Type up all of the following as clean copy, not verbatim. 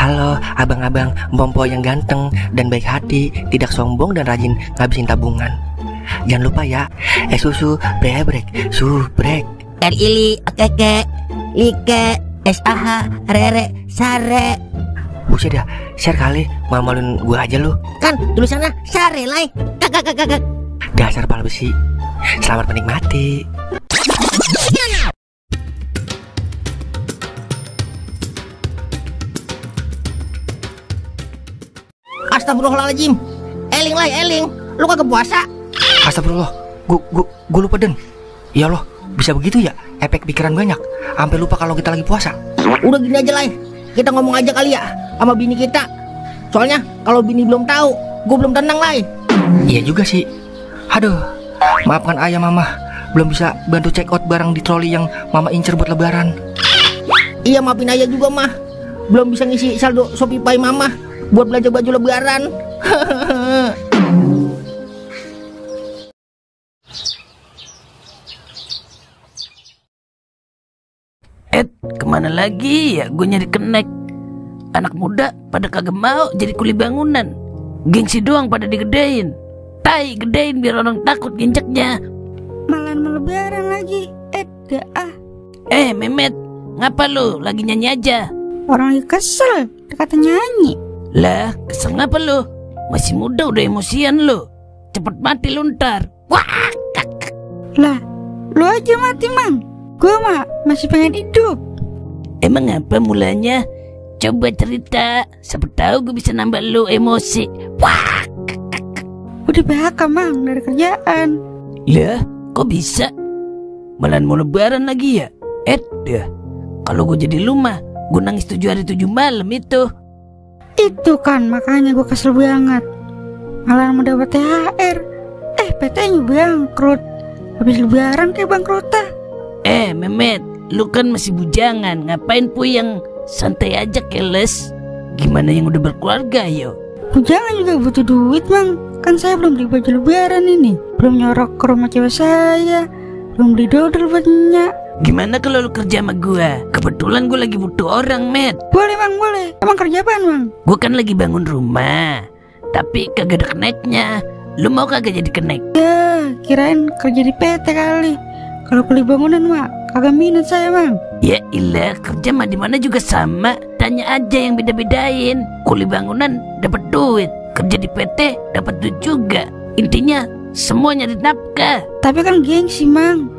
Halo abang-abang Mpompo yang ganteng dan baik hati, tidak sombong dan rajin ngabisin tabungan. Jangan lupa ya, susu brebrek, subrek. Ili, keke, like, SAH, rere, sare. Buset dah, share kali, malu-maluin gua aja lu. Kan tulisannya sare lai. Kakak. Dasar pala besi. Selamat menikmati. Astagfirullahaladzim. Eling lai, eling. Lu kagak puasa? Astagfirullah, gua lupa Den. Ya Allah, bisa begitu ya? Efek pikiran banyak, sampai lupa kalau kita lagi puasa. Udah gini aja lai, kita ngomong aja kali ya sama bini kita. Soalnya kalau bini belum tahu, gua belum tenang lai. Iya juga sih. Aduh, maafkan ayah mama, belum bisa bantu check out barang di troli yang mama incer buat lebaran. Iya, maafin ayah juga mah, belum bisa ngisi saldo Shopee Pay mama buat belanja baju lebaran. Kemana lagi ya gue nyari kenek? Anak muda pada kagak mau jadi kuli bangunan, gengsi doang pada digedein. Tai, gedein biar orang takut nginjeknya. Malahan mau lebaran lagi. Memet, ngapa lu lagi nyanyi aja? Orang lagi kesel, kata nyanyi. Lah, kesel ngapa lu? Masih muda udah emosian lu. Cepet mati lu ntar. Wah, Lah, lu aja mati mang. Gue mah masih pengen hidup. emang apa mulanya? Coba cerita, siapa tahu gue bisa nambah lu emosi. Wah, Udah PHK mang dari kerjaan. lah, kok bisa? Malahan mau lebaran lagi ya? Kalau gue jadi lu mah, gue nangis 7 hari 7 malam itu. Itu kan makanya gue kesel banget. Malah mau dapat THR, PT-nya bangkrut. Habis lebaran kayak bangkrut ah. Memet, lu kan masih bujangan, ngapain puyeng? Santai aja keles. Gimana yang udah berkeluarga yo? Jangan juga butuh duit mang. Kan saya belum beli baju lebaran ini, belum nyorok ke rumah cewek saya, belum beli dodol buat nyak. Gimana kalau lu kerja sama gua? Kebetulan gua lagi butuh orang, Met. Boleh mang, boleh. Emang kerja apaan mang? Gua kan lagi bangun rumah, tapi kagak ada keneknya. Lu mau kagak jadi kenek? Ya, kirain kerja di PT kali. Kalau kuli bangunan mah kagak minat saya mang. Ya ilah, kerja mah di mana juga sama. Tanya aja yang beda-bedain. Kuli bangunan dapat duit, kerja di PT dapat duit juga. Intinya semua nyari nafkah. Tapi kan gengsi mang.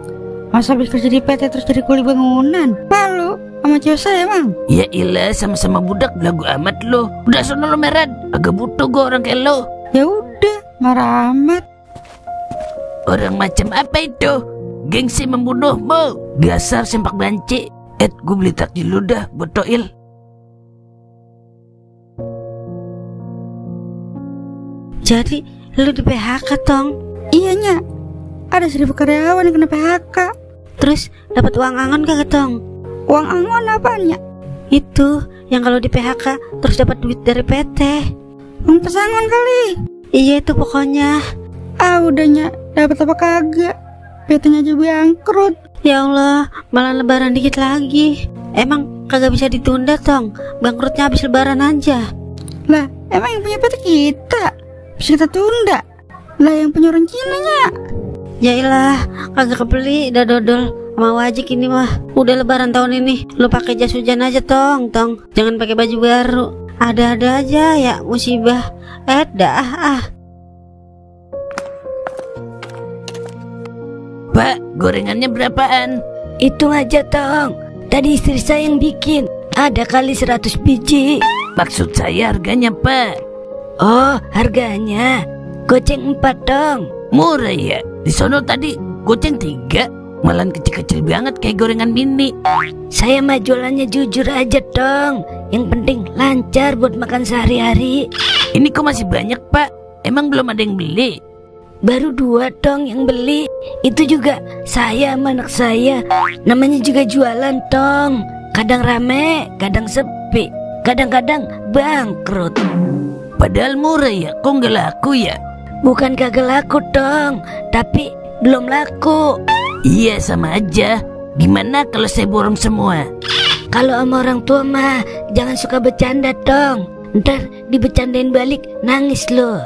Masa habis kerja di PT terus jadi kuli bangunan? Malu sama cewek saya mang. Ya ilah, sama-sama budak belagu amat lo. Udah sono lo Merad, agak butuh gua orang kayak lo. Ya udah, marah amat. Orang macam apa itu? Gengsi membunuhmu. Dasar sempak banci. Gue beli takjil lu dah buat Toil. Jadi lu di PHK tong? Iya nyak, ada 1000 karyawan yang kena PHK. Terus dapat uang angon kagak tong? Uang angon apaan nyak? Itu yang kalau di PHK terus dapat duit dari PT. Uang pesangon kali. Iya itu pokoknya. Udah nyak, dapat apa kagak? PT-nya aja bangkrut. Ya Allah, malah lebaran dikit lagi. Emang kagak bisa ditunda tong? Bangkrutnya habis lebaran aja. Lah, emang yang punya PT kita bisa kita tunda? Lah yang punya orang Cina nya. Yailah, kagak kebeli dah dodol sama wajik ini mah. Udah lebaran tahun ini, lu pakai jas hujan aja tong. Jangan pakai baju baru. Ada-ada aja ya musibah. Pak, gorengannya berapaan? Hitung aja tong. Tadi istri saya yang bikin. Ada kali 100 biji. Maksud saya harganya, Pak. Oh, harganya goceng 4 tong. Murah ya? Di sono tadi goceng 3. Malahan kecil-kecil banget kayak gorengan mini. Saya mah jualannya jujur aja tong. Yang penting lancar buat makan sehari-hari. Ini kok masih banyak, Pak? Emang belum ada yang beli? Baru 2 tong yang beli. Itu juga saya sama anak saya. Namanya juga jualan tong. Kadang rame, kadang sepi, kadang-kadang bangkrut. Padahal murah ya, kok nggak laku ya? Bukan kagak laku tong, tapi belum laku. Iya sama aja. Gimana kalau saya borong semua? Kalau sama orang tua mah jangan suka bercanda dong. Ntar dibecandain balik nangis lo.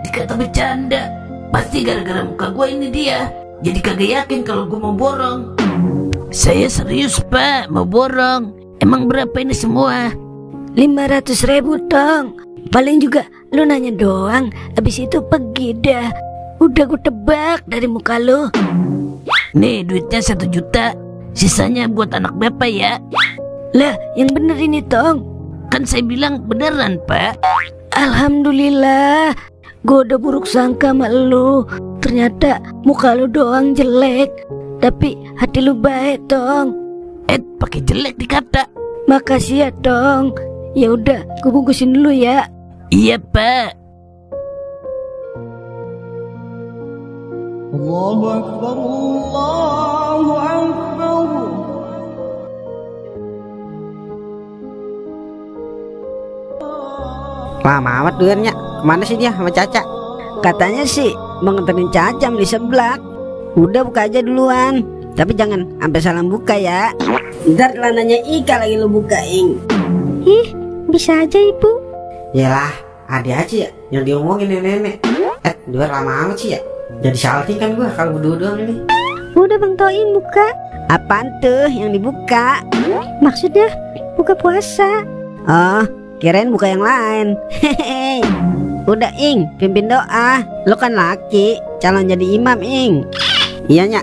Dikata bercanda. Pasti gara-gara muka gue ini dia. Jadi kagak yakin kalau gue mau borong. Saya serius pak, mau borong. Emang berapa ini semua? 500.000 dong. Paling juga lu nanya doang, habis itu pergi dah. Udah gue tebak dari muka lu. Nih duitnya 1 juta. Sisanya buat anak bapak ya. Lah yang bener ini Tong. Kan saya bilang beneran pak. Alhamdulillah. Gue udah buruk sangka sama lu. Ternyata muka lu doang jelek, tapi hati lu baik Tong. Pakai jelek dikata. Makasih ya Tong. Ya udah, gue bungkusin dulu ya. Iya pak. Allahu Akbar, Allahu Akbar. Lama amat duirnya. Kemana sih dia sama Caca? Katanya sih mau nganterin Caca beli seblak. Udah buka aja duluan. Tapi jangan sampai salam buka ya. Ntar celananya Ika lagi lu bukain. Ih, bisa aja ibu. Yalah, ada aja ya yang diomongin nenek. Duit lama amat sih ya. Jadi salting kan gua kalau berdua doang ini. Udah Bang Toim buka. Apaan tuh yang dibuka? Maksudnya buka puasa. Oh, kirain buka yang lain. Hehehe. Udah Ing, pimpin doa. Lo kan laki, calon jadi imam Ing. Iyanya.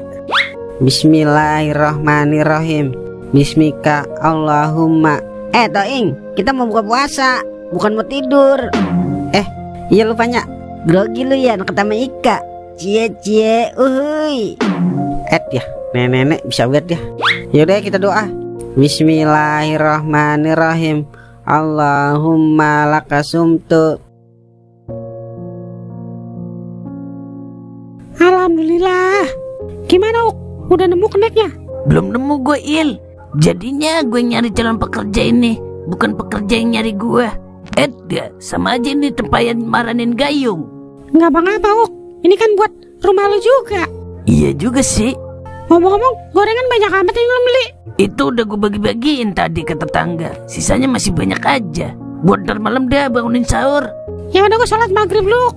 Bismillahirrahmanirrahim. Bismika Allahumma. Toing, kita mau buka puasa, bukan mau tidur. Iya lupanya. Grogi lu ya deket sama Ika. Cie uhuy. Ya, nenek bisa lihat ya. Yaudah kita doa. Bismillahirrahmanirrahim. Allahumma lakasumtu. Alhamdulillah. Gimana Uk? Udah nemu keneknya? Belum nemu gue Il. Jadinya gue nyari calon pekerja ini, bukan pekerja yang nyari gue. Sama aja ini tempayan maranin gayung. Nggak apa-apa Uk. Ini kan buat rumah lu juga. Iya juga sih. Ngomong-ngomong, gorengan banyak amat yang lu beli. Itu udah gue bagi-bagiin tadi ke tetangga. Sisanya masih banyak aja. Buat ntar malam dah bangunin sahur. Ya udah gue sholat maghrib lu.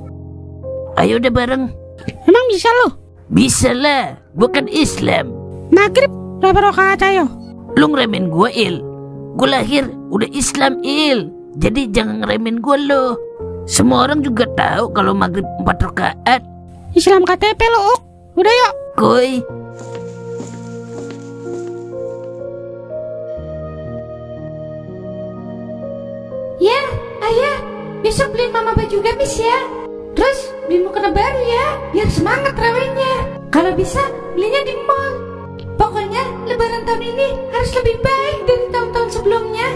Ayo udah bareng. Emang bisa lu? Bisa lah, gue kan Islam. Maghrib berapa rakaat ayo? Lu ngeremen gue Il. Gue lahir udah Islam Il. Jadi jangan ngeremen gue lo. Semua orang juga tahu kalau maghrib 4 rakaat. Islam KTP lu Uk. Udah yuk. Koi. Ya, ayah, besok beliin mama baju gamis ya. Terus beliin mukena baru ya, biar semangat rawenya. Kalau bisa belinya di mall. Pokoknya lebaran tahun ini harus lebih baik dari tahun-tahun sebelumnya.